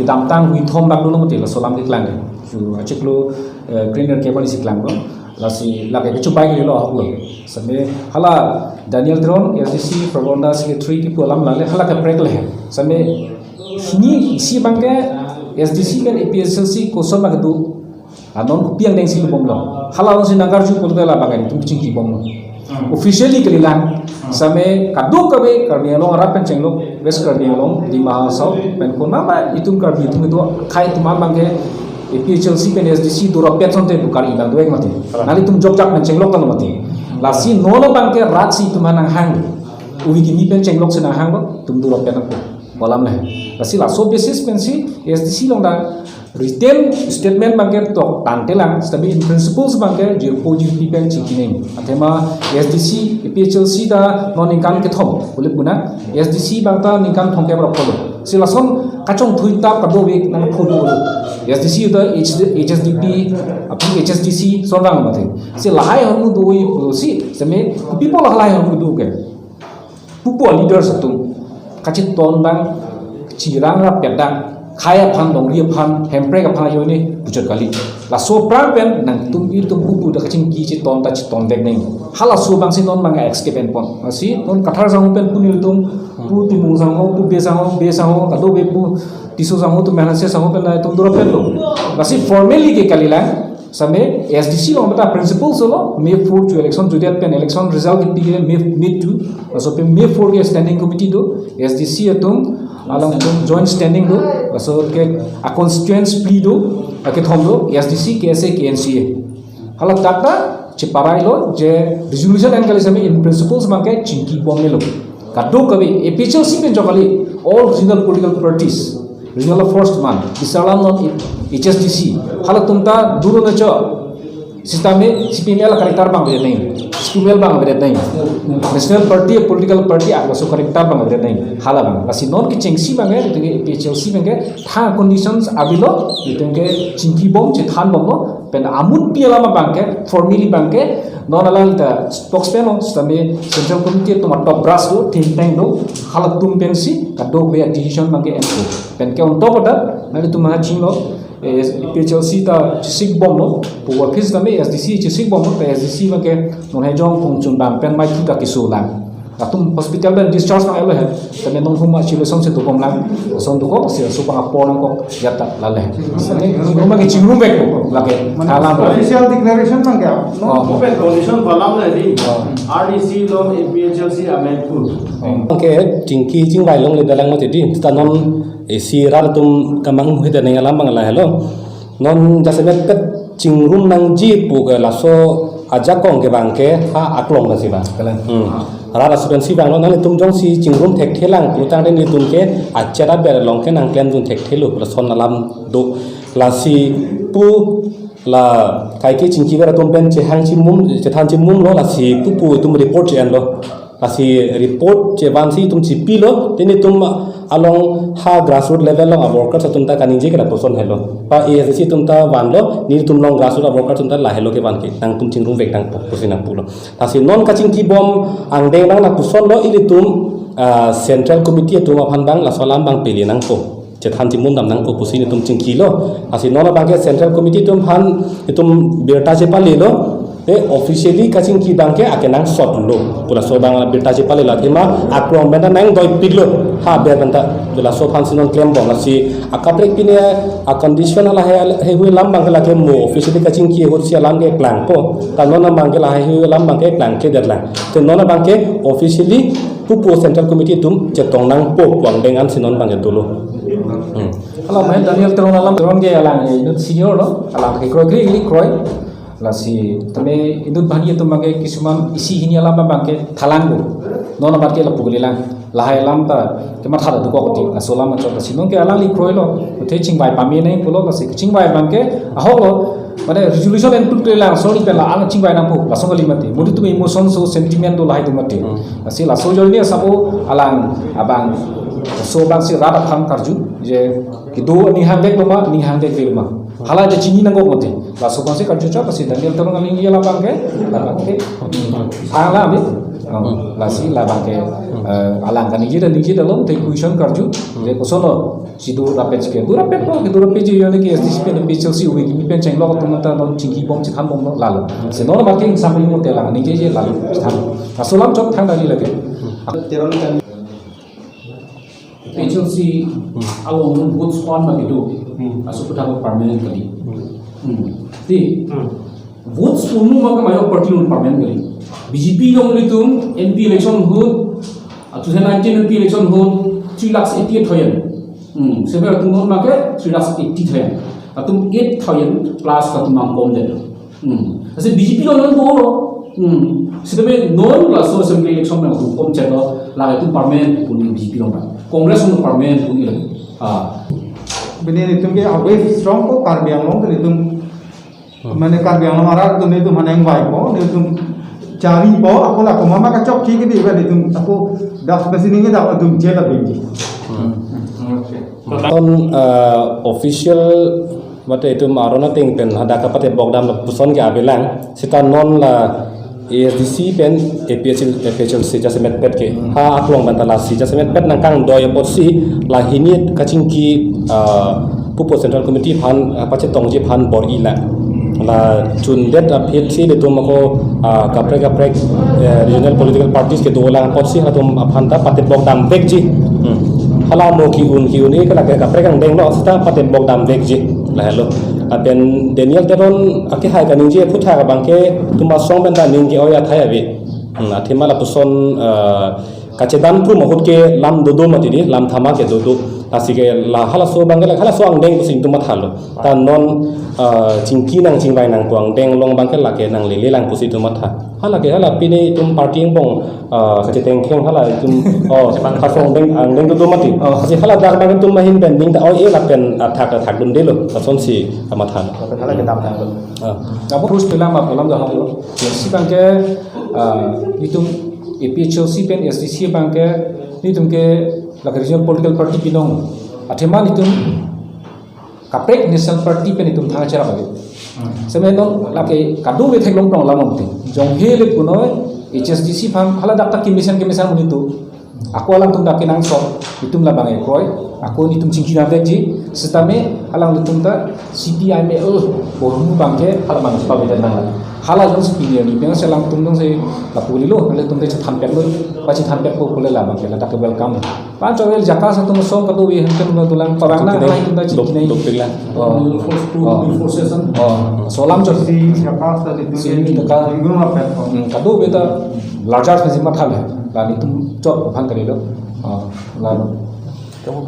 dam tang wi thom bak lu mate la solam ke klang ju achiklo greener cable si klang lo la si la ke chupai ke lo hok lo same hala Daniel Tron SDC Pragonda Secretary ki polam la le hala ka prek le same ni si bangke SDC kan APSLC ko som bak du anon piang deng si bom lo hala si nangar ju pol la bangani tum ching ki bom lo officially kalilang same kaduk kabe karnialo rapen cenglo west karnialo di mahasau pen kona ba itum karbi itum itu khai tuma bangke APHLC pen SDC dura penson te bukari bang doeng mati nali tum job jak men cenglo kan mati lasi nono bangke rat si tuma nang hang uwi gini pen cenglo sena hang tum dura pen ko bolam leh lasi laso basis pen si SDC long da written statement bangke to tantelang stabi in principles bangke je positive pen chikine athema SDC APHLC da non income ke thom bole buna SDC bangta income thongke bra polo silason kachong thuita kado week nang photo SDC da HSDP api HSDC sonang mathe si lahai hamu doi si same people lahai hamu do ke pupo leaders tu kachit ton bang chirang ra pedang kaya pan dong ria pan hempre ka pan yo ni bujot kali la so prang pen nang tum ir tum bu da kaching ki chi ton ta chi ton dek nei hala so bang si non manga escape pen pon si non kathar sang pen punil tum pu ti mung sang ho pu be sang ho ka do be pu tiso sang ho tu mena se sang ho pen la tum duro pen lo la si formally ke kali la same SDC lo mata principles lo May 4 to election judiat pen election result ki pigre May 2 so pen May 4 ke standing committee do SDC atum along joint standing do so ke a constituents plea do ke thom do SDC KSA KNCA hala takta chiparai lo je resolution and kali same in principles mangke chinki bom lo kado kabe APHLC pen jokali all regional political parties regional first man isalam not HSDC hala tumta duro na cho sisteme CPML karakter bang bede nahi CPML bang bede nahi national party political party aglo so karakter bang bede nahi hala bang asi non ki chengsi bang ge tege APHLC bang ge tha conditions abilo tege chingki bom che than bom lo pen amut piala ma bang ge formally bang ge non alal ta spokesman o sisteme central committee to top brass do think tank do hala tum pensi kado be decision bang ge enko pen ke on top da nali tum ha chinglo APHLC ta chisik bom lo po office da me SDC chisik bom lo SDC ma ke non hai jong khong chun bang pen mai thu ta kisu lang atum hospital ben discharge ma elo he tame non huma chilesong se to kom lang son to ko se su pa por ko yata la le sane ngoma ke chingrum bek ko la ke kala official declaration mang kya no open condition balam le di RDC lo APHLC ametpur ke tingki jingbai long le dalang ma ti tanon si rar tum kamang hita neng alam bang la hello non jasabet pet chingrum nang ji pu ke la so aja kong ke bang ke ha aklong na si bang ra sudan si bang non tum jong si chingrum thek thelang pu tang den ni tum ke achara ber long ke nang klen dun thek thelu la son alam do la si pu la kai ke chingki ber tum ben che hang chi mum che than chi mum lo la si pu tum report che an lo kasi report che ban si tum chi pi lo tini tum along ha grassroots level lo workers tum ta kaning je kala poson hello pa ASC tum ta wan lo ni tum long grassroots workers tum ta la hello ke ban ke nang tum chingrum vek nang posina pulo kasi non ka chingki bom ang deng nang na poson lo ili tum central committee tum aphan bang la salam bang pili nang po che than ti mun dam nang po posini tum chingki lo kasi non bang ke central committee tum han tum berta che pali lo officially kaching ki bangke akenang shot lo pula so bang beta je pale la thema akrom benda nang doi piglo ha be benda bela so fan sinon claim bong si akaprek pine a condition ala he hui lam bang la ke mo officially kaching ki ho si lam ke plan ko ta non bang ke la he lam bang ke plan ke deadline te non bang ke officially pupo central committee tum che tong nang po kwang dengan sinon bang ke dulu hala mai Daniel Tron alam Tron ge alang e senior lo alang ke kroi lasi tame idut bahani to mage kisuman isi hini ala ba bangke thalango nona barke la puglilang lahai lam ta kema thada du ko ti asola ma chota sinon ke alang li kroilo the chingbai pami nei pulo lasi chingbai bangke aholo mane resolution and put lang sorry pe la ala chingbai na pu la songali mate mudu tu emotion so sentiment do lahai du mate asi la so jolni sabo alang abang so bang si rada phang karju je ki do ni hang dek loma ni hang dek loma hala de chini nang gote la so bang si karju cha pasi Daniel Tron aling yela bangke ala ami là si là bang ke alang kan ni je dalam te question karju de ko solo si du rapet ke du rapet je yone ke SDC pen pe Chelsea we ki pen chang lo to ta non chingki bom chi tham bom lo lalo se no ma ke sampai mo te la ni je lalo tham asolam chok thang dali lage pe Chelsea along good squad ma itu asu putang permanent kali ti votes unu maka mayo party un permanent kali BJP long litum MP election hud 2019 MP election hud 3,88,000 sebenarnya tunggu maka 3,80,000 atum 8,000 plus atum angkom deh asal BJP long long bolo sebenarnya non lah so assembly election yang atum kom cerita lah itu permanent pun BJP long Kongres un permanent pun ini Benih itu ke away strong ko karbiang long itu mana karbiang long arah itu mana yang baik ko itu cari po aku lah ko mama kacok ki di ba itu aku dah kesini ni dah itu jela benji ton official mate itu marona ting pen hada kapate bogdam la puson ke abelang sita non la ASDC pen APHL si jasemet pet ke ha aklong bantala si jasemet pet nangkang doy potsi la hinit kachingki pupo central committee phan pache tongji phan bor ila la chundet apil si de tumako kaprek regional political parties ke dolang potsi hatum phanta pate bogdam vekji hala mo ki un ni kala kaprek ang deng lo sta pate bogdam vekji la hello ben Daniel teron ake hai kaning je phutha ka bangke tuma song ben da ning ke oya thaya bi athima la puson kachedan pru mohut ke lam dodo matiri lam thama ke dodo asike la hala so bangela hala so ang deng pusing tuma thalo ta non chingki nang chingbai nang kuang deng long bangke la ke nang lele lang pusi tuma tha hala ke hala pini tum party bong kache teng kheng hala tum ka song deng ang deng dodo mati asi hala dak bang tum mahin ben ding da oi e la pen thak dun de lo son si ama than hala ke dam dam kamu terus bilang apa dalam dah halo si bangke itu APHLC pen SDC bangke itu ke la regional political party pinong atheman itu kaprek national party pen itu thang cara bagi sebenarnya la ke kadu be thaklong tong lamong ti jong hele puno HSDC pham hala dakta kimisan itu aku alang tum dakin angso itu la bangai kroy aku ni tum cingki na veji setame alang tum ta CPI me bohmu bangke hala mang pa be nang hala jong CPI ni penga selang tum dong se la puli lo ale tum te tham pek lo pachi tham pek ko kule la bangke la dak welcome pan chawel jaka sa tum song kadu be hen tum tulang parang na hai tum ta cingki nai forces solam jo si siapa tadi itu si ni ka minggu apa kadu be ta larger phase ma thal hai la ni tum chot phan kare lo la Kamu